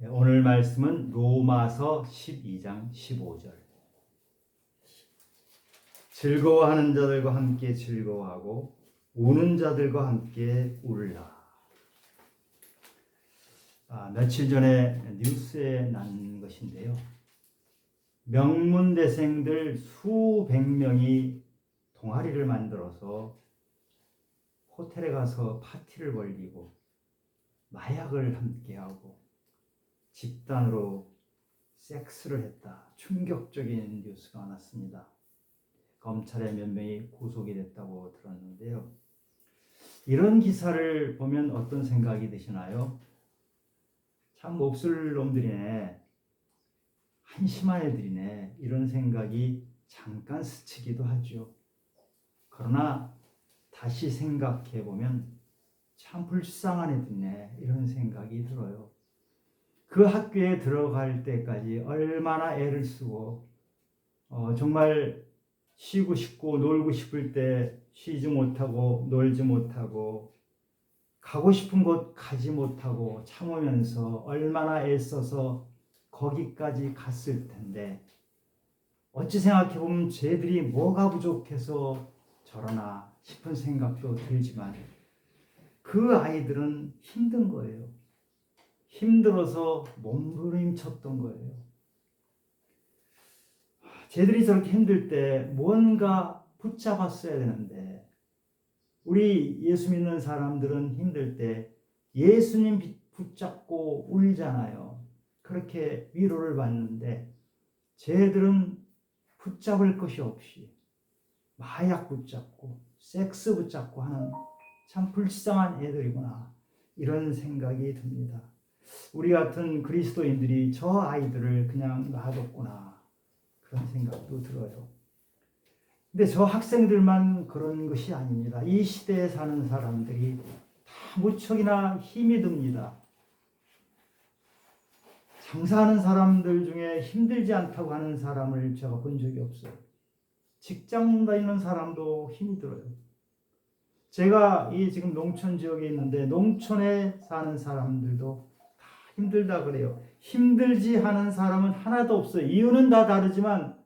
오늘 말씀은 로마서 12장 15절. 즐거워하는 자들과 함께 즐거워하고 우는 자들과 함께 울라. 며칠 전에 뉴스에 난 것인데요. 명문대생들 수백 명이 동아리를 만들어서 호텔에 가서 파티를 벌이고 마약을 함께하고 집단으로 섹스를 했다. 충격적인 뉴스가 났습니다. 검찰에 몇 명이 구속이 됐다고 들었는데요. 이런 기사를 보면 어떤 생각이 드시나요? 참 몹쓸 놈들이네. 한심한 애들이네. 이런 생각이 잠깐 스치기도 하죠. 그러나 다시 생각해 보면 참 불쌍한 애들이네. 이런 생각이 들어요. 그 학교에 들어갈 때까지 얼마나 애를 쓰고 정말 쉬고 싶고 놀고 싶을 때 쉬지 못하고 놀지 못하고 가고 싶은 곳 가지 못하고 참으면서 얼마나 애써서 거기까지 갔을 텐데 어찌 생각해 보면 쟤들이 뭐가 부족해서 저러나 싶은 생각도 들지만 그 아이들은 힘든 거예요. 힘들어서 몸부림쳤던 거예요. 쟤들이 저렇게 힘들 때 뭔가 붙잡았어야 되는데 우리 예수 믿는 사람들은 힘들 때 예수님 붙잡고 울잖아요. 그렇게 위로를 받는데 쟤들은 붙잡을 것이 없이 마약 붙잡고 섹스 붙잡고 하는 참 불쌍한 애들이구나 이런 생각이 듭니다. 우리 같은 그리스도인들이 저 아이들을 그냥 놔뒀구나 그런 생각도 들어요. 근데 저 학생들만 그런 것이 아닙니다. 이 시대에 사는 사람들이 다 무척이나 힘이 듭니다. 장사하는 사람들 중에 힘들지 않다고 하는 사람을 제가 본 적이 없어요. 직장 다니는 사람도 힘이 들어요. 제가 이 지금 농촌 지역에 있는데 농촌에 사는 사람들도 다 힘들다 그래요. 힘들지 않은 사람은 하나도 없어요. 이유는 다 다르지만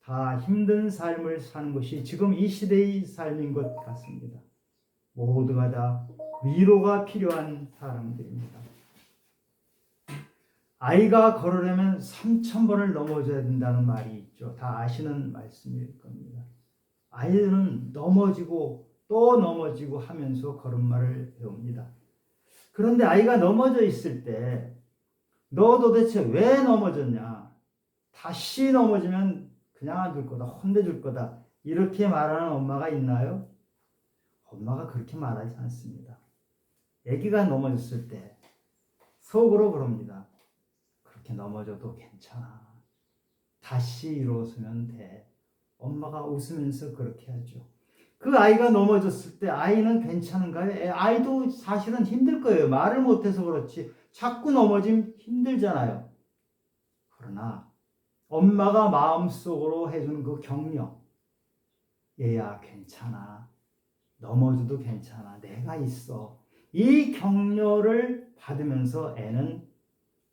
다 힘든 삶을 사는 것이 지금 이 시대의 삶인 것 같습니다. 모두가 다 위로가 필요한 사람들입니다. 아이가 걸으려면 3,000번을 넘어져야 된다는 말이 있죠. 다 아시는 말씀일 겁니다. 아이들은 넘어지고 또 넘어지고 하면서 걸음마를 배웁니다. 그런데 아이가 넘어져 있을 때 너 도대체 왜 넘어졌냐? 다시 넘어지면 그냥 안 둘 거다. 혼내줄 거다. 이렇게 말하는 엄마가 있나요? 엄마가 그렇게 말하지 않습니다. 아기가 넘어졌을 때 속으로 그럽니다. 그렇게 넘어져도 괜찮아. 다시 일어서면 돼. 엄마가 웃으면서 그렇게 하죠. 그 아이가 넘어졌을 때 아이는 괜찮은가요? 아이도 사실은 힘들 거예요. 말을 못해서 그렇지. 자꾸 넘어지면 힘들잖아요. 그러나 엄마가 마음속으로 해주는 그 격려. 얘야 괜찮아. 넘어져도 괜찮아. 내가 있어. 이 격려를 받으면서 애는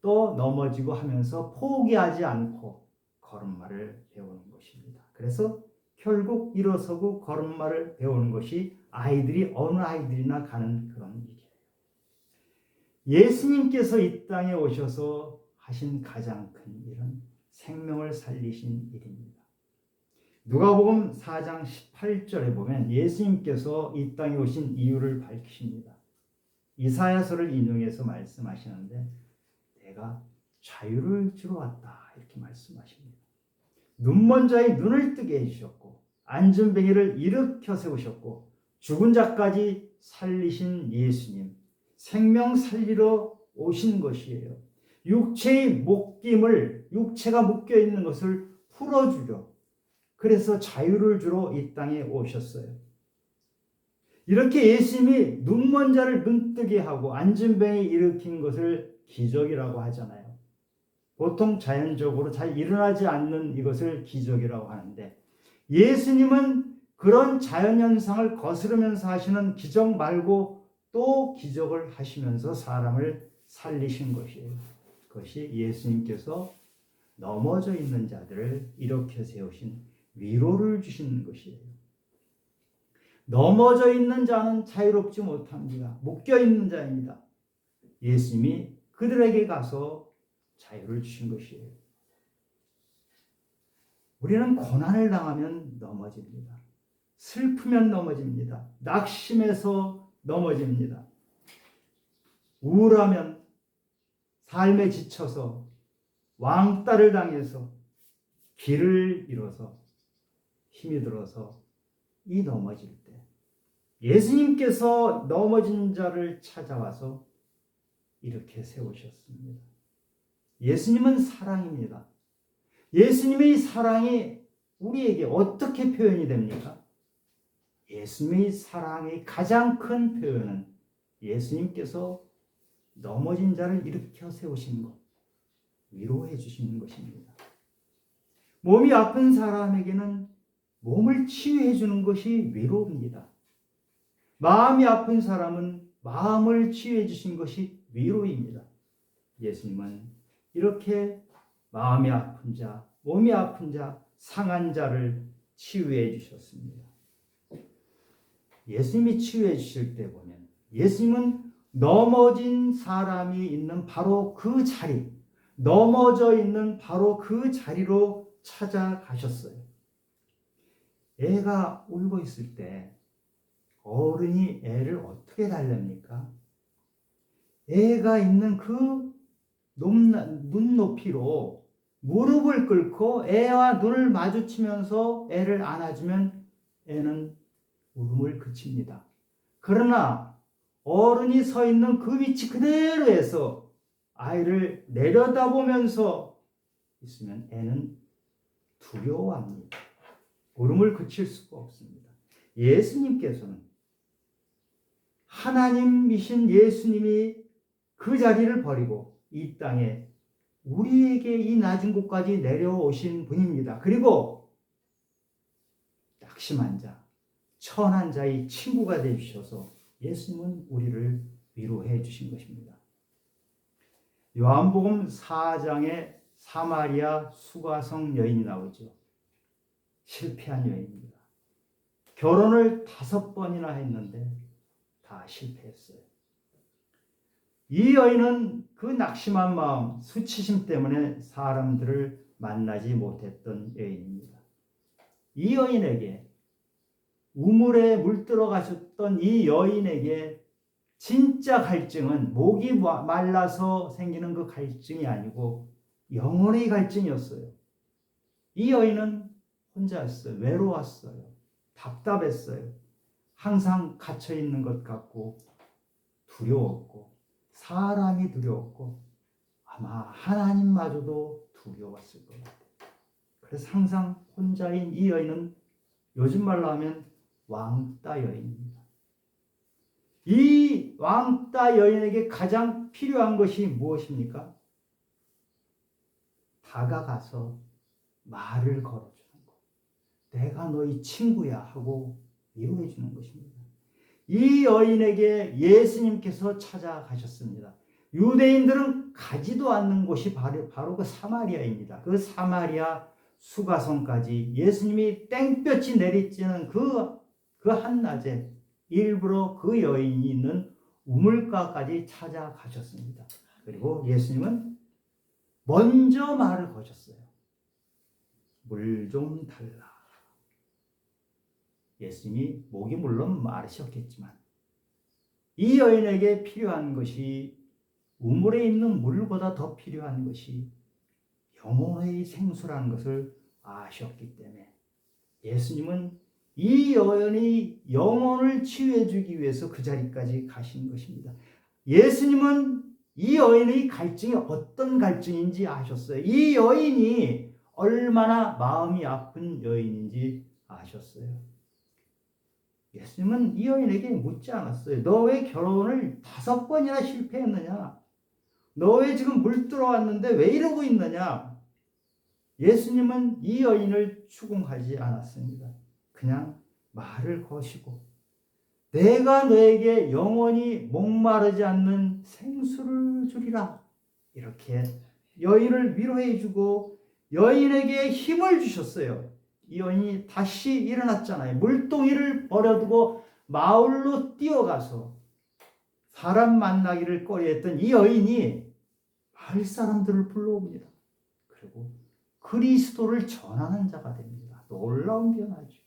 또 넘어지고 하면서 포기하지 않고 걸음마를 배우는 것입니다. 그래서 결국 일어서고 걸음마를 배우는 것이 아이들이 어느 아이들이나 가는 그런 일이에요. 예수님께서 이 땅에 오셔서 하신 가장 큰 일은 생명을 살리신 일입니다. 누가복음 4장 18절에 보면 예수님께서 이 땅에 오신 이유를 밝히십니다. 이사야서를 인용해서 말씀하시는데 내가 자유를 주러 왔다 이렇게 말씀하십니다. 눈먼 자의 눈을 뜨게 해주셨고 안전뱅이를 일으켜 세우셨고 죽은 자까지 살리신 예수님 생명 살리러 오신 것이에요. 육체의 묶임을 육체가 묶여있는 것을 풀어주려 그래서 자유를 주러 이 땅에 오셨어요. 이렇게 예수님이 눈먼 자를 눈뜨게 하고 안전뱅이 일으킨 것을 기적이라고 하잖아요. 보통 자연적으로 잘 일어나지 않는 이것을 기적이라고 하는데 예수님은 그런 자연현상을 거스르면서 하시는 기적 말고 또 기적을 하시면서 사람을 살리신 것이에요. 그것이 예수님께서 넘어져 있는 자들을 일으켜 세우신 위로를 주시는 것이에요. 넘어져 있는 자는 자유롭지 못합니다. 묶여 있는 자입니다. 예수님이 그들에게 가서 자유를 주신 것이에요. 우리는 고난을 당하면 넘어집니다. 슬프면 넘어집니다. 낙심해서 넘어집니다. 우울하면, 삶에 지쳐서, 왕따를 당해서, 길을 잃어서, 힘이 들어서 이 넘어질 때 예수님께서 넘어진 자를 찾아와서 이렇게 세우셨습니다. 예수님은 사랑입니다. 예수님의 사랑이 우리에게 어떻게 표현이 됩니까? 예수님의 사랑의 가장 큰 표현은 예수님께서 넘어진 자를 일으켜 세우신 것, 위로해 주시는 것입니다. 몸이 아픈 사람에게는 몸을 치유해 주는 것이 위로입니다. 마음이 아픈 사람은 마음을 치유해 주신 것이 위로입니다. 예수님은 이렇게 마음이 아픈 자, 몸이 아픈 자, 상한 자를 치유해 주셨습니다. 예수님이 치유해 주실 때 보면 예수님은 넘어진 사람이 있는 바로 그 자리, 넘어져 있는 바로 그 자리로 찾아가셨어요. 애가 울고 있을 때 어른이 애를 어떻게 달랩니까? 애가 있는 그 눈높이로 무릎을 꿇고 애와 눈을 마주치면서 애를 안아주면 애는 울음을 그칩니다. 그러나 어른이 서 있는 그 위치 그대로에서 아이를 내려다보면서 있으면 애는 두려워합니다. 울음을 그칠 수가 없습니다. 예수님께서는 하나님이신 예수님이 그 자리를 버리고 이 땅에 우리에게 이 낮은 곳까지 내려오신 분입니다. 그리고 낙심한 자, 천한 자의 친구가 되주셔서 예수님은 우리를 위로해 주신 것입니다. 요한복음 4장에 사마리아 수가성 여인이 나오죠. 실패한 여인입니다. 결혼을 5번이나 했는데 다 실패했어요. 이 여인은 그 낙심한 마음, 수치심 때문에 사람들을 만나지 못했던 여인입니다. 이 여인에게, 우물에 물들어 가셨던 이 여인에게 진짜 갈증은 목이 말라서 생기는 그 갈증이 아니고 영혼의 갈증이었어요. 이 여인은 혼자였어요. 외로웠어요. 답답했어요. 항상 갇혀 있는 것 같고 두려웠고 사람이 두려웠고 아마 하나님마저도 두려웠을 것 같아요. 그래서 항상 혼자인 이 여인은 요즘 말로 하면 왕따 여인입니다. 이 왕따 여인에게 가장 필요한 것이 무엇입니까? 다가가서 말을 걸어주는 것. 내가 너희 친구야 하고 위로해 주는 것입니다. 이 여인에게 예수님께서 찾아가셨습니다. 유대인들은 가지도 않는 곳이 바로 그 사마리아입니다. 그 사마리아 수가성까지 예수님이 땡볕이 내리쬐는 그 한낮에 일부러 그 여인이 있는 우물가까지 찾아가셨습니다. 그리고 예수님은 먼저 말을 거셨어요. 물 좀 달라. 예수님이 목이 물론 마르셨겠지만 이 여인에게 필요한 것이 우물에 있는 물보다 더 필요한 것이 영혼의 생수라는 것을 아셨기 때문에 예수님은 이 여인의 영혼을 치유해 주기 위해서 그 자리까지 가신 것입니다. 예수님은 이 여인의 갈증이 어떤 갈증인지 아셨어요. 이 여인이 얼마나 마음이 아픈 여인인지 아셨어요. 예수님은 이 여인에게 묻지 않았어요. 너 왜 결혼을 5번이나 실패했느냐? 너 왜 지금 물 들어왔는데 왜 이러고 있느냐? 예수님은 이 여인을 추궁하지 않았습니다. 그냥 말을 거시고 내가 너에게 영원히 목마르지 않는 생수를 주리라. 이렇게 여인을 위로해 주고 여인에게 힘을 주셨어요. 이 여인이 다시 일어났잖아요. 물동이를 버려두고 마을로 뛰어가서 사람 만나기를 꺼려했던 이 여인이 마을 사람들을 불러옵니다. 그리고 그리스도를 전하는 자가 됩니다. 놀라운 변화죠.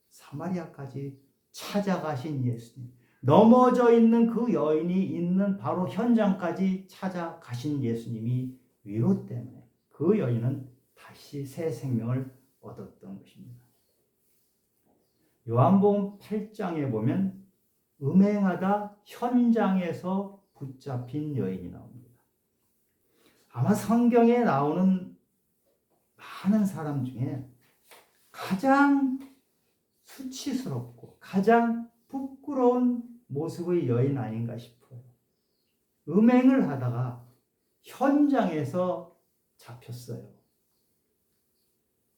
사마리아까지 찾아가신 예수님, 넘어져 있는 그 여인이 있는 바로 현장까지 찾아가신 예수님이 위로 때문에 그 여인은 다시 새 생명을 얻었던 것입니다. 요한복음 8장에 보면 음행하다 현장에서 붙잡힌 여인이 나옵니다. 아마 성경에 나오는 많은 사람 중에 가장 수치스럽고 가장 부끄러운 모습의 여인 아닌가 싶어요. 음행을 하다가 현장에서 잡혔어요.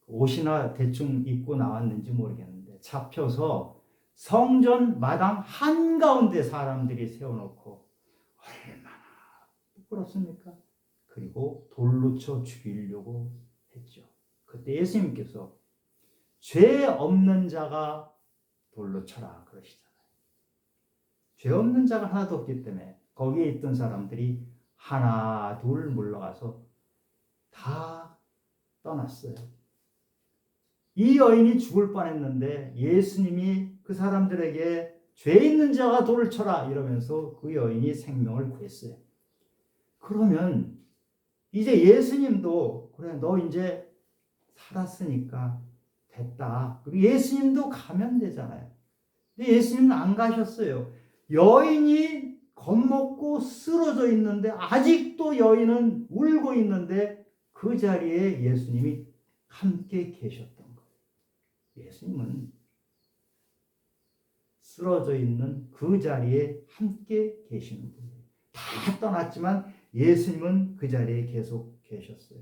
옷이나 대충 입고 나왔는지 모르겠는데 잡혀서 성전 마당 한가운데 사람들이 세워놓고 얼마나 부끄럽습니까? 그리고 돌로 쳐 죽이려고 했죠. 그때 예수님께서 죄 없는 자가 돌로 쳐라 그러시잖아요. 죄 없는 자가 하나도 없기 때문에 거기에 있던 사람들이 하나 둘 물러가서 다 떠났어요. 이 여인이 죽을 뻔했는데 예수님이 그 사람들에게 죄 있는 자가 돌을 쳐라 이러면서 그 여인이 생명을 구했어요. 그러면 이제 예수님도 그래 너 이제 살았으니까 됐다. 그리고 예수님도 가면 되잖아요. 근데 예수님은 안 가셨어요. 여인이 겁먹고 쓰러져 있는데 아직도 여인은 울고 있는데 그 자리에 예수님이 함께 계셨던 거예요. 예수님은 쓰러져 있는 그 자리에 함께 계시는 분이에요. 다 떠났지만 예수님은 그 자리에 계속 계셨어요.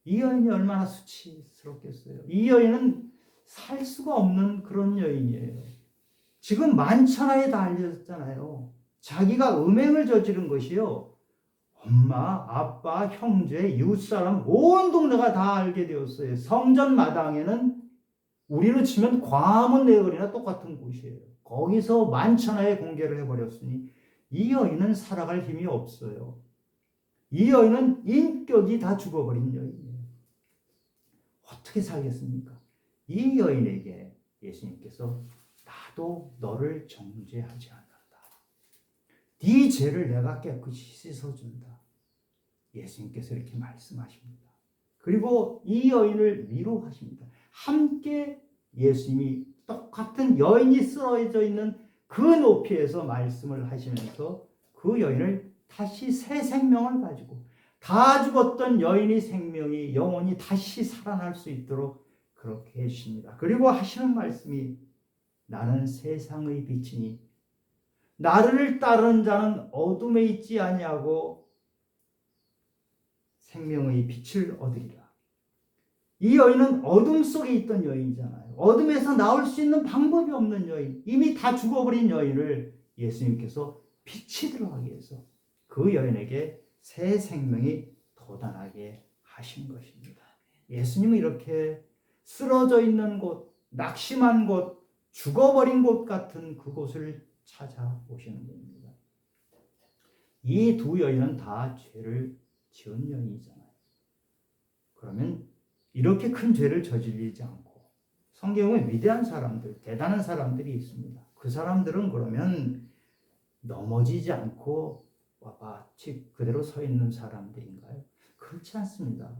이 여인이 얼마나 수치스럽겠어요. 이 여인은 살 수가 없는 그런 여인이에요. 지금 만천하에 다 알려졌잖아요. 자기가 음행을 저지른 것이요. 엄마, 아빠, 형제, 이웃사람 온 동네가 다 알게 되었어요. 성전 마당에는 우리로 치면 광화문 내거리나 똑같은 곳이에요. 거기서 만천하에 공개를 해버렸으니 이 여인은 살아갈 힘이 없어요. 이 여인은 인격이 다 죽어버린 여인이에요. 어떻게 살겠습니까? 이 여인에게 예수님께서 나도 너를 정죄하지 않는다. 네 죄를 내가 깨끗이 씻어준다. 예수님께서 이렇게 말씀하십니다. 그리고 이 여인을 위로하십니다. 함께 예수님이 똑같은 여인이 쓰러져 있는 그 높이에서 말씀을 하시면서 그 여인을 다시 새 생명을 가지고 다 죽었던 여인의 생명이 영원히 다시 살아날 수 있도록 그렇게 해주십니다. 그리고 하시는 말씀이 나는 세상의 빛이니 나를 따르는 자는 어둠에 있지 아니하고 생명의 빛을 얻으리라. 이 여인은 어둠 속에 있던 여인이잖아요. 어둠에서 나올 수 있는 방법이 없는 여인, 이미 다 죽어버린 여인을 예수님께서 빛이 들어가게 해서 그 여인에게 새 생명이 돋아나게 하신 것입니다. 예수님은 이렇게 쓰러져 있는 곳, 낙심한 곳, 죽어버린 곳 같은 그곳을 찾아오시는 겁니다. 이 두 여인은 다 죄를 지은 여인이잖아요. 그러면 이렇게 큰 죄를 저지르지 않고 성경에 위대한 사람들, 대단한 사람들이 있습니다. 그 사람들은 그러면 넘어지지 않고 마치 그대로 서 있는 사람들인가요? 그렇지 않습니다.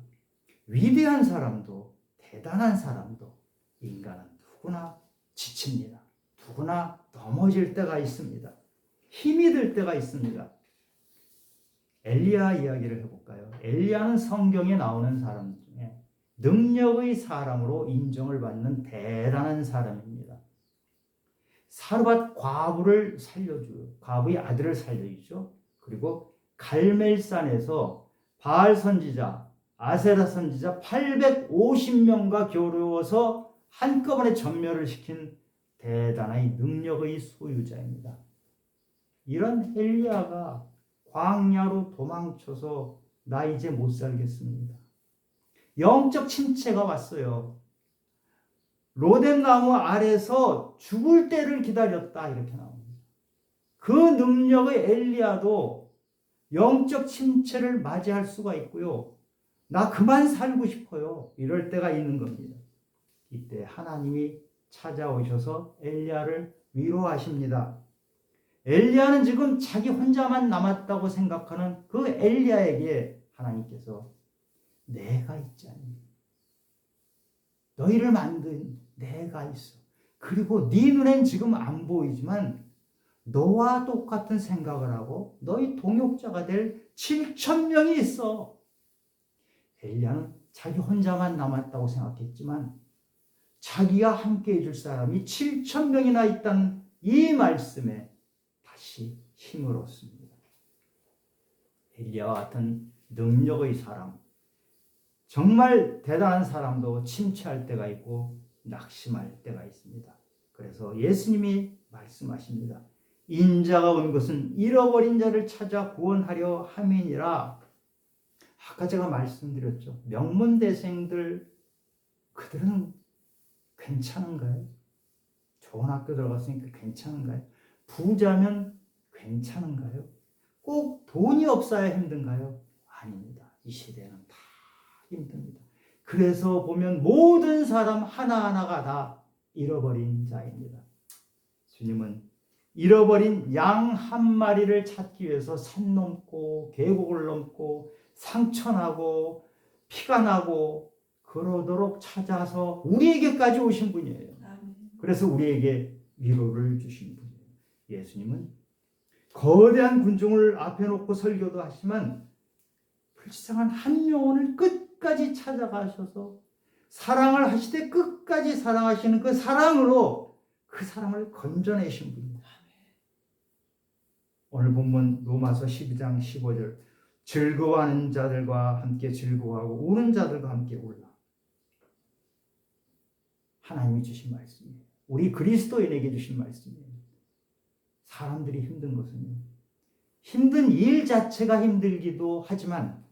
위대한 사람도 대단한 사람도 인간은 누구나 지칩니다. 누구나 넘어질 때가 있습니다. 힘이 들 때가 있습니다. 엘리야 이야기를 해볼까요? 엘리야는 성경에 나오는 사람 중에 능력의 사람으로 인정을 받는 대단한 사람입니다. 사르밧 과부를 살려줘요. 과부의 아들을 살려주죠. 그리고 갈멜산에서 바알 선지자, 아세라 선지자 850명과 겨루어서 한꺼번에 전멸을 시킨 대단한 능력의 소유자입니다. 이런 엘리야가 광야로 도망쳐서 나 이제 못 살겠습니다. 영적 침체가 왔어요. 로뎀나무 아래서 죽을 때를 기다렸다 이렇게 나옵니다. 그 능력의 엘리야도 영적 침체를 맞이할 수가 있고요. 나 그만 살고 싶어요. 이럴 때가 있는 겁니다. 이때 하나님이 찾아오셔서 엘리야를 위로하십니다. 엘리야는 지금 자기 혼자만 남았다고 생각하는 그 엘리야에게 하나님께서 내가 있잖니. 너희를 만든 내가 있어. 그리고 네 눈엔 지금 안 보이지만 너와 똑같은 생각을 하고 너희 동역자가 될 7,000명이 있어. 엘리야는 자기 혼자만 남았다고 생각했지만 자기가 함께 해줄 사람이 7,000명이나 있다는 이 말씀에 다시 힘을 얻습니다. 엘리야와 같은 능력의 사람, 정말 대단한 사람도 침체할 때가 있고 낙심할 때가 있습니다. 그래서 예수님이 말씀하십니다. 인자가 온 것은 잃어버린 자를 찾아 구원하려 함이니라. 아까 제가 말씀드렸죠. 명문대생들 그들은 괜찮은가요? 좋은 학교 들어갔으니까 괜찮은가요? 부자면 괜찮은가요? 꼭 돈이 없어야 힘든가요? 아닙니다. 이 시대는 다 힘듭니다. 그래서 보면 모든 사람 하나하나가 다 잃어버린 자입니다. 주님은 잃어버린 양 한 마리를 찾기 위해서 산 넘고 계곡을 넘고 상처나고 피가 나고 그러도록 찾아서 우리에게까지 오신 분이에요. 그래서 우리에게 위로를 주신 분이에요. 예수님은 거대한 군중을 앞에 놓고 설교도 하시지만 불쌍한 한 영혼을 끝까지 찾아가셔서 사랑을 하시되 끝까지 사랑하시는 그 사랑으로 그 사람을 건져내신 분입니다. 오늘 본문 로마서 12장 15절 즐거워하는 자들과 함께 즐거워하고 우는 자들과 함께 울라. 하나님이 주신 말씀이에요. 우리 그리스도인에게 주신 말씀이에요. 사람들이 힘든 것은요. 힘든 일 자체가 힘들기도 하지만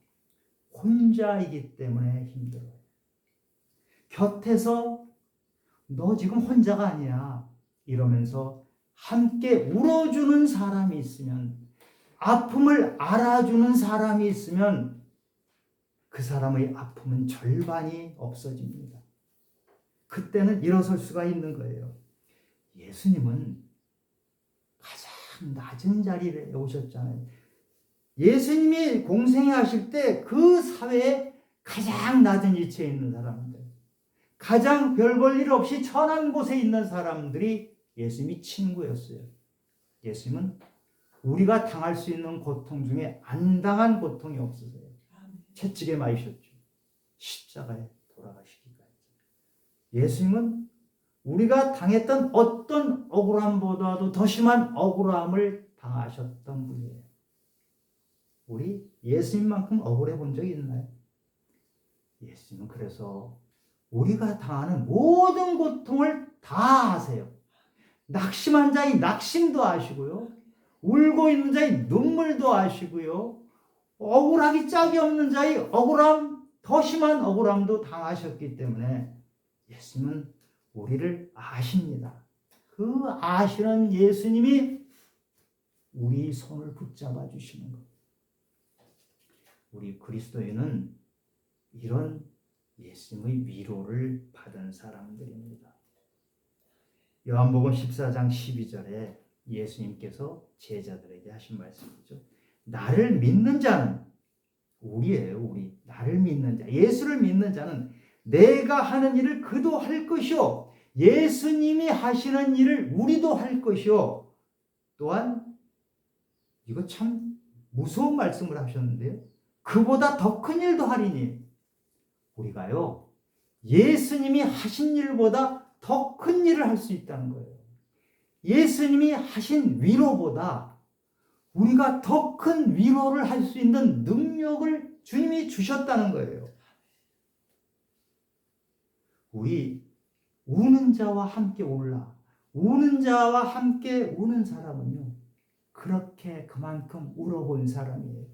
혼자이기 때문에 힘들어요. 곁에서 너 지금 혼자가 아니야 이러면서 함께 울어주는 사람이 있으면, 아픔을 알아주는 사람이 있으면 그 사람의 아픔은 절반이 없어집니다. 그때는 일어설 수가 있는 거예요. 예수님은 가장 낮은 자리에 오셨잖아요. 예수님이 공생하실 때 그 사회에 가장 낮은 위치에 있는 사람들, 가장 별 볼 일 없이 천한 곳에 있는 사람들이 예수님이 친구였어요. 예수님은 우리가 당할 수 있는 고통 중에 안 당한 고통이 없으세요. 채찍에 맞으셨죠. 십자가에 돌아가시기까지. 예수님은 우리가 당했던 어떤 억울함보다도 더 심한 억울함을 당하셨던 분이에요. 우리 예수님만큼 억울해 본 적이 있나요? 예수님은 그래서 우리가 당하는 모든 고통을 다 아세요. 낙심한 자의 낙심도 아시고요. 울고 있는 자의 눈물도 아시고요. 억울하기 짝이 없는 자의 억울함, 더 심한 억울함도 당하셨기 때문에 예수님은 우리를 아십니다. 그 아시는 예수님이 우리 손을 붙잡아 주시는 것. 우리 그리스도인은 이런 예수님의 위로를 받은 사람들입니다. 요한복음 14장 12절에 예수님께서 제자들에게 하신 말씀이죠. 나를 믿는 자는, 우리예요, 우리. 나를 믿는 자, 예수를 믿는 자는 내가 하는 일을 그도 할 것이요, 예수님이 하시는 일을 우리도 할 것이요, 또한 이거 참 무서운 말씀을 하셨는데요. 그보다 더 큰 일도 하리니. 우리가요, 예수님이 하신 일보다 더 큰 일을 할 수 있다는 거예요. 예수님이 하신 위로보다 우리가 더 큰 위로를 할 수 있는 능력을 주님이 주셨다는 거예요. 우리 우는 자와 함께 울라. 우는 자와 함께 우는 사람은요, 그렇게 그만큼 울어본 사람이에요.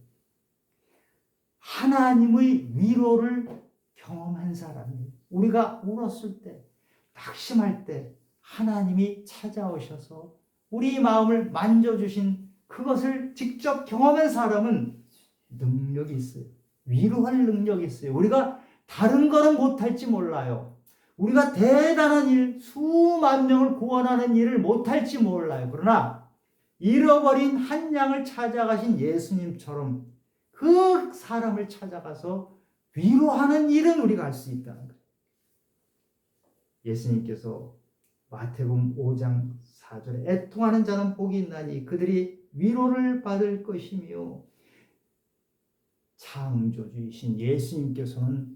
하나님의 위로를 경험한 사람이에요. 우리가 울었을 때, 낙심할 때 하나님이 찾아오셔서 우리 마음을 만져주신 그것을 직접 경험한 사람은 능력이 있어요. 위로할 능력이 있어요. 우리가 다른 거는 못할지 몰라요. 우리가 대단한 일, 수만 명을 구원하는 일을 못할지 몰라요. 그러나 잃어버린 한 양을 찾아가신 예수님처럼 그 사람을 찾아가서 위로하는 일은 우리가 할 수 있다는 거예요. 예수님께서 마태복음 5장 4절에 애통하는 자는 복이 있나니 그들이 위로를 받을 것이며, 창조주이신 예수님께서는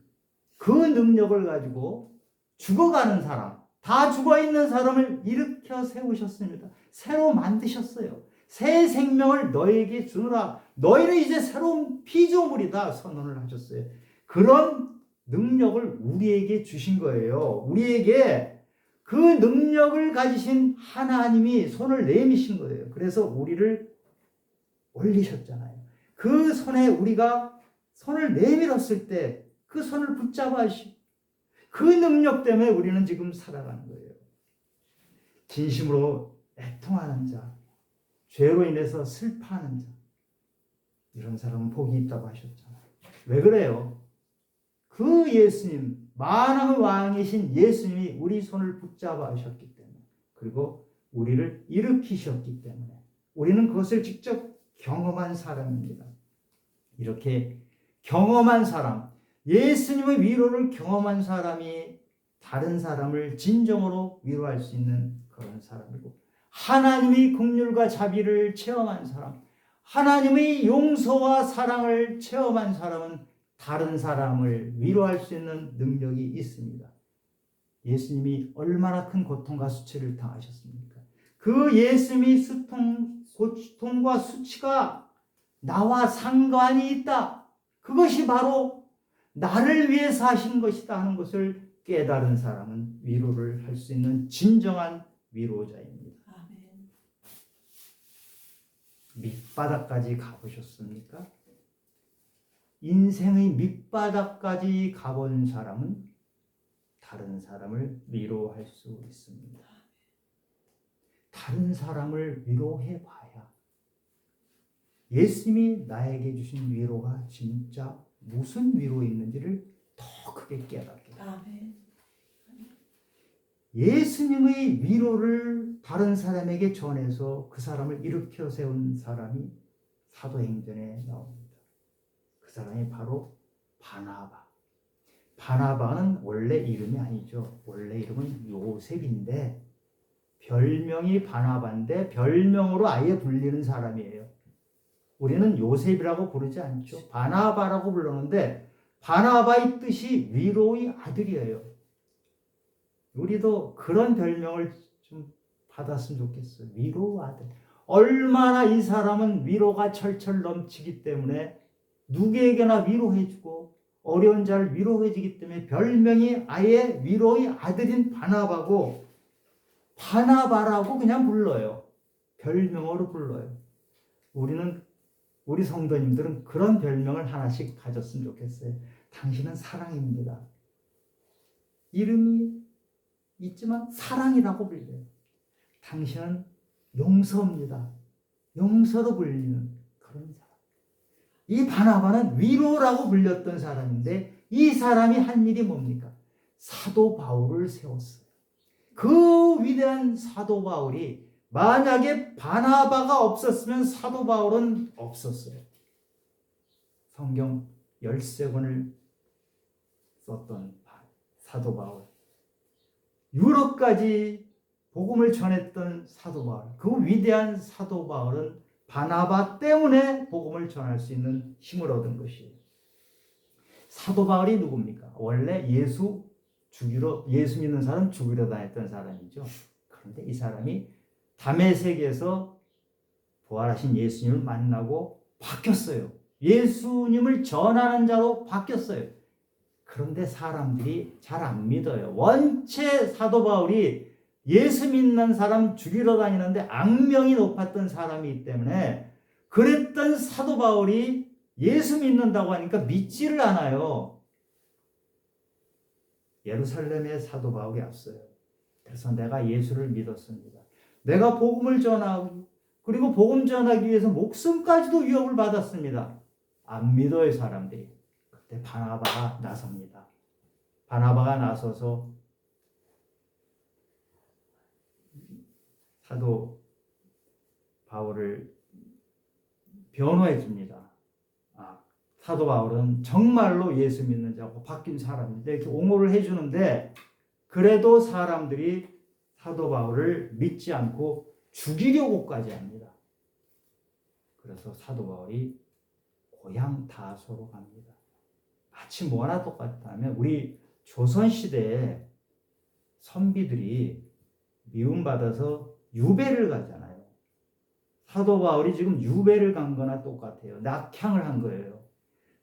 그 능력을 가지고 죽어가는 사람, 다 죽어있는 사람을 일으켜 세우셨습니다. 새로 만드셨어요. 새 생명을 너에게 주노라. 너희는 이제 새로운 피조물이다 선언을 하셨어요. 그런 능력을 우리에게 주신 거예요. 우리에게 그 능력을 가지신 하나님이 손을 내미신 거예요. 그래서 우리를 올리셨잖아요. 그 손에 우리가 손을 내밀었을 때 그 손을 붙잡아 하시고 그 능력 때문에 우리는 지금 살아가는 거예요. 진심으로 애통하는 자, 죄로 인해서 슬퍼하는 자, 이런 사람은 복이 있다고 하셨잖아요. 왜 그래요? 그 예수님, 만왕의 왕이신 예수님이 우리 손을 붙잡아 하셨기 때문에, 그리고 우리를 일으키셨기 때문에 우리는 그것을 직접 경험한 사람입니다. 이렇게 경험한 사람, 예수님의 위로를 경험한 사람이 다른 사람을 진정으로 위로할 수 있는 그런 사람이고, 하나님의 긍휼과 자비를 체험한 사람, 하나님의 용서와 사랑을 체험한 사람은 다른 사람을 위로할 수 있는 능력이 있습니다. 예수님이 얼마나 큰 고통과 수치를 당하셨습니까? 그 예수님이 고통과 수치가 나와 상관이 있다. 그것이 바로 나를 위해서 하신 것이다 하는 것을 깨달은 사람은 위로를 할 수 있는 진정한 위로자입니다. 아멘. 밑바닥까지 가보셨습니까? 인생의 밑바닥까지 가본 사람은 다른 사람을 위로할 수 있습니다. 다른 사람을 위로해 봐야 예수님이 나에게 주신 위로가 진짜 무슨 위로 있는지를 더 크게 깨닫게 됩니다. 아멘. 예수님의 위로를 다른 사람에게 전해서 그 사람을 일으켜 세운 사람이 사도행전에 나옵니다. 그 사람이 바로 바나바. 바나바는 원래 이름이 아니죠. 원래 이름은 요셉인데 별명이 바나바인데 별명으로 아예 불리는 사람이에요. 우리는 요셉이라고 부르지 않죠. 바나바라고 부르는데 바나바의 뜻이 위로의 아들이에요. 우리도 그런 별명을 좀 받았으면 좋겠어요. 위로의 아들. 얼마나 이 사람은 위로가 철철 넘치기 때문에 누구에게나 위로해주고 어려운 자를 위로해주기 때문에 별명이 아예 위로의 아들인 바나바고, 바나바라고 그냥 불러요. 별명으로 불러요. 우리 성도님들은 그런 별명을 하나씩 가졌으면 좋겠어요. 당신은 사랑입니다. 이름이 있지만 사랑이라고 불려요. 당신은 용서입니다. 용서로 불리는 그런 사람. 이 바나바는 위로라고 불렸던 사람인데 이 사람이 한 일이 뭡니까? 사도 바울을 세웠어요. 그 위대한 사도 바울이 만약에 바나바가 없었으면 사도 바울은 없었어요. 성경 13권을 썼던 사도 바울. 유럽까지 복음을 전했던 사도 바울. 그 위대한 사도 바울은 바나바 때문에 복음을 전할 수 있는 힘을 얻은 것이에요. 사도 바울이 누굽니까? 원래 예수 믿는 사람 죽이러 다녔던 사람이죠. 그런데 이 사람이 다메섹에서 부활하신 예수님을 만나고 바뀌었어요. 예수님을 전하는 자로 바뀌었어요. 그런데 사람들이 잘 안 믿어요. 원체 사도 바울이 예수 믿는 사람 죽이러 다니는데 악명이 높았던 사람이기 때문에 그랬던 사도 바울이 예수 믿는다고 하니까 믿지를 않아요. 예루살렘에 사도 바울이 왔어요. 그래서 내가 예수를 믿었습니다. 내가 복음을 전하고 그리고 복음 전하기 위해서 목숨까지도 위협을 받았습니다. 안 믿어요, 사람들이. 그때 바나바가 나섭니다. 바나바가 나서서 사도 바울을 변호해 줍니다. 사도 바울은 정말로 예수 믿는 자고 바뀐 사람인데 이렇게 옹호를 해주는데 그래도 사람들이 사도 바울을 믿지 않고 죽이려고까지 합니다. 그래서 사도 바울이 고향 다소로 갑니다. 마치 뭐나 똑같다면 우리 조선시대에 선비들이 미움받아서 유배를 가잖아요. 사도 바울이 지금 유배를 간 거나 똑같아요. 낙향을 한 거예요.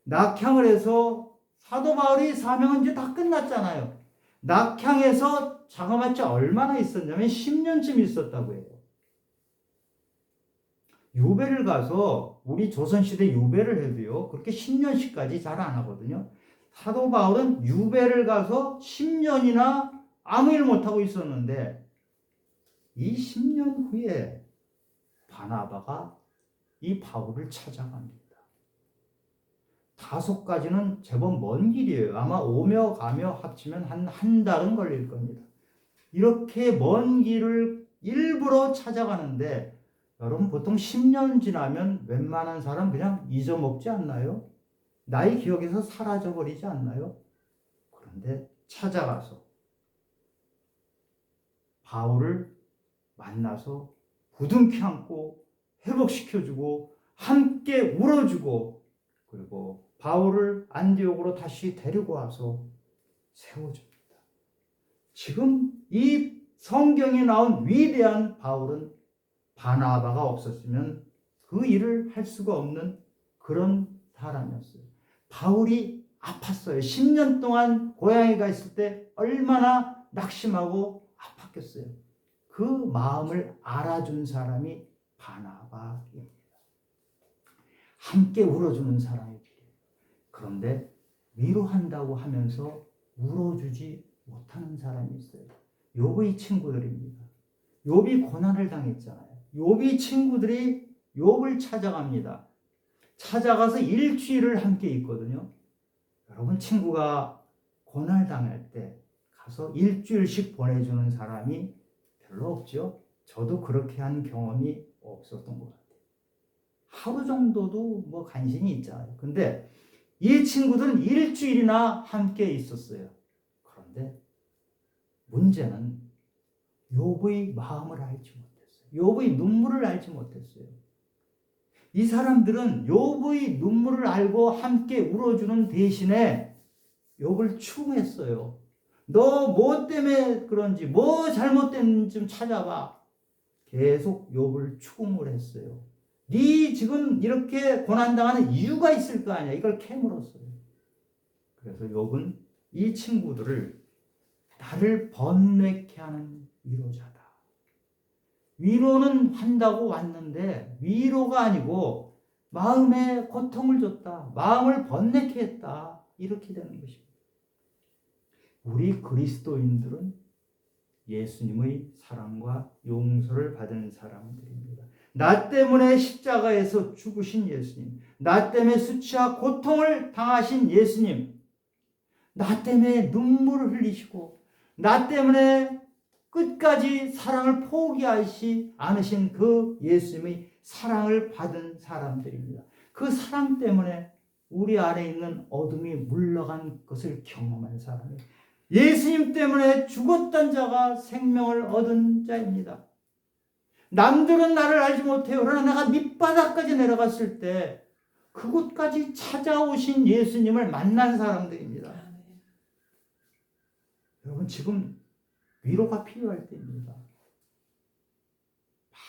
낙향을 해서 사도 바울이 사명은 이제 다 끝났잖아요. 낙향에서 장가봤자 얼마나 있었냐면 10년쯤 있었다고 해요. 유배를 가서 우리 조선시대 유배를 해도요 그렇게 10년씩까지 잘 안 하거든요. 사도 바울은 유배를 가서 10년이나 아무 일 못하고 있었는데 이 10년 후에 바나바가 이 바울을 찾아갑니다. 다소까지는 제법 먼 길이에요. 아마 오며 가며 합치면 한 달은 걸릴 겁니다. 이렇게 먼 길을 일부러 찾아가는데 여러분 보통 10년 지나면 웬만한 사람 그냥 잊어먹지 않나요? 나의 기억에서 사라져버리지 않나요? 그런데 찾아가서 바울을 만나서 부둥켜 안고 회복시켜주고 함께 울어주고 그리고 바울을 안디옥으로 다시 데리고 와서 세워줍니다. 지금 이 성경에 나온 위대한 바울은 바나바가 없었으면 그 일을 할 수가 없는 그런 사람이었어요. 바울이 아팠어요. 10년 동안 고향에 가 있을 때 얼마나 낙심하고 아팠겠어요. 그 마음을 알아준 사람이 바나바입니다. 함께 울어주는 사람이 필요해요. 그런데 위로한다고 하면서 울어주지 못하는 사람이 있어요. 욥의 친구들입니다. 욥이 고난을 당했잖아요. 욥이 친구들이 욥을 찾아갑니다. 찾아가서 일주일을 함께 있거든요. 여러분 친구가 고난을 당할 때 가서 일주일씩 보내주는 사람이 별로 없죠. 저도 그렇게 한 경험이 없었던 것 같아요. 하루 정도도 뭐 간신히 있잖아요. 근데 이 친구들은 일주일이나 함께 있었어요. 그런데 문제는 욥의 마음을 알지 못했어요. 욥의 눈물을 알지 못했어요. 이 사람들은 욥의 눈물을 알고 함께 울어주는 대신에 욥을 추궁했어요. 너 뭐 때문에 그런지 뭐 잘못됐는지 좀 찾아봐. 계속 욥을 추궁을 했어요. 네 지금 이렇게 고난당하는 이유가 있을 거 아니야. 이걸 캐물었어요. 그래서 욥은 이 친구들을 나를 번뇌케 하는 위로자다. 위로는 한다고 왔는데 위로가 아니고 마음에 고통을 줬다. 마음을 번뇌케 했다. 이렇게 되는 것입니다. 우리 그리스도인들은 예수님의 사랑과 용서를 받은 사람들입니다. 나 때문에 십자가에서 죽으신 예수님, 나 때문에 수치와 고통을 당하신 예수님, 나 때문에 눈물을 흘리시고 나 때문에 끝까지 사랑을 포기하지 않으신 그 예수님의 사랑을 받은 사람들입니다. 그 사랑 때문에 우리 안에 있는 어둠이 물러간 것을 경험한 사람이에요. 예수님 때문에 죽었던 자가 생명을 얻은 자입니다. 남들은 나를 알지 못해요. 그러나 내가 밑바닥까지 내려갔을 때 그곳까지 찾아오신 예수님을 만난 사람들입니다. 여러분 지금 위로가 필요할 때입니다.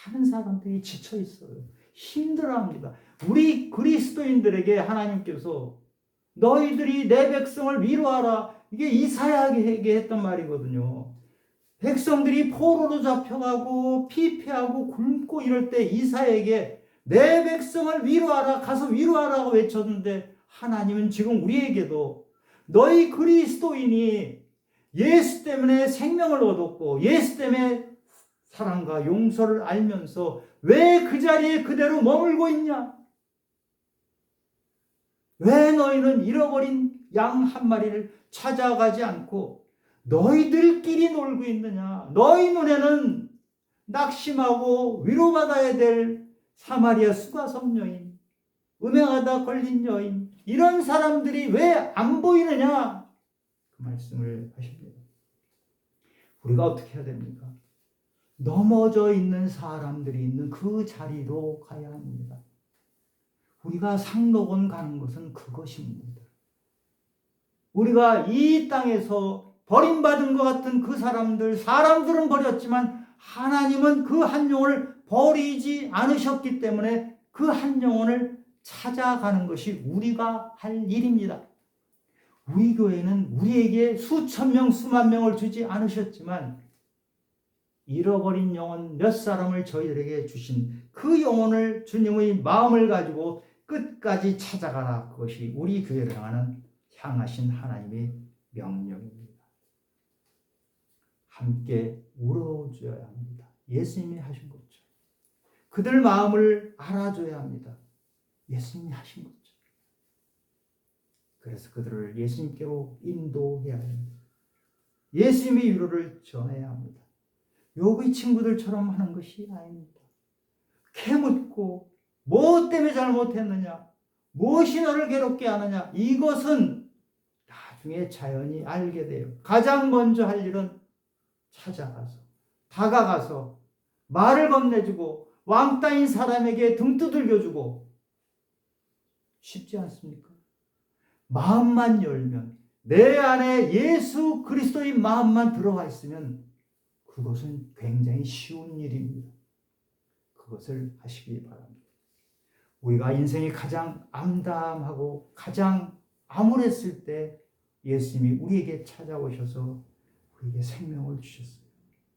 많은 사람들이 지쳐 있어요. 힘들어합니다. 우리 그리스도인들에게 하나님께서 너희들이 내 백성을 위로하라. 이게 이사야에게 했던 말이거든요. 백성들이 포로로 잡혀가고 피폐하고 굶고 이럴 때 이사야에게 내 백성을 위로하라, 가서 위로하라고 외쳤는데 하나님은 지금 우리에게도 너희 그리스도인이 예수 때문에 생명을 얻었고 예수 때문에 사랑과 용서를 알면서 왜 그 자리에 그대로 머물고 있냐? 왜 너희는 잃어버린 양 한 마리를 찾아가지 않고 너희들끼리 놀고 있느냐? 너희 눈에는 낙심하고 위로받아야 될 사마리아 수가성 여인, 음행하다 걸린 여인, 이런 사람들이 왜 안 보이느냐? 그 말씀을 하십니다. 우리가 어떻게 해야 됩니까? 넘어져 있는 사람들이 있는 그 자리로 가야 합니다. 우리가 상록원 가는 것은 그것입니다. 우리가 이 땅에서 버림받은 것 같은 그 사람들은 버렸지만 하나님은 그 한 영혼을 버리지 않으셨기 때문에 그 한 영혼을 찾아가는 것이 우리가 할 일입니다. 우리 교회는 우리에게 수천 명, 수만 명을 주지 않으셨지만 잃어버린 영혼 몇 사람을 저희들에게 주신 그 영혼을 주님의 마음을 가지고 끝까지 찾아가라. 그것이 우리 교회를 향하신 하나님의 명령입니다. 함께 울어줘야 합니다. 예수님이 하신 거죠. 그들 마음을 알아줘야 합니다. 예수님이 하신 거죠. 그래서 그들을 예수님께로 인도해야 합니다. 예수님의 위로를 전해야 합니다. 욥의 친구들처럼 하는 것이 아닙니다. 캐묻고 뭐 때문에 잘못했느냐? 무엇이 너를 괴롭게 하느냐? 이것은 나중에 자연히 알게 돼요. 가장 먼저 할 일은 찾아가서 다가가서 말을 건네주고 왕따인 사람에게 등 두들겨주고 쉽지 않습니까? 마음만 열면 내 안에 예수 그리스도의 마음만 들어가 있으면 그것은 굉장히 쉬운 일입니다. 그것을 하시기 바랍니다. 우리가 인생이 가장 암담하고 가장 암울했을 때 예수님이 우리에게 찾아오셔서 우리에게 생명을 주셨어요.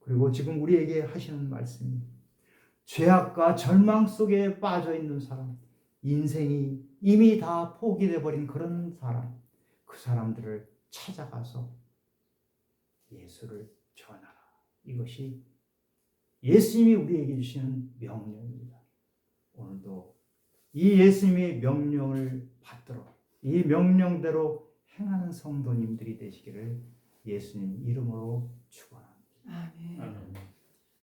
그리고 지금 우리에게 하시는 말씀이 죄악과 절망 속에 빠져 있는 사람, 인생이 이미 다 포기돼 버린 그런 사람, 그 사람들을 찾아가서 예수를 전하라. 이것이 예수님이 우리에게 주시는 명령입니다. 오늘도 이 예수님의 명령을 받들어 이 명령대로 행하는 성도님들이 되시기를 예수님 이름으로 축원합니다. 아멘.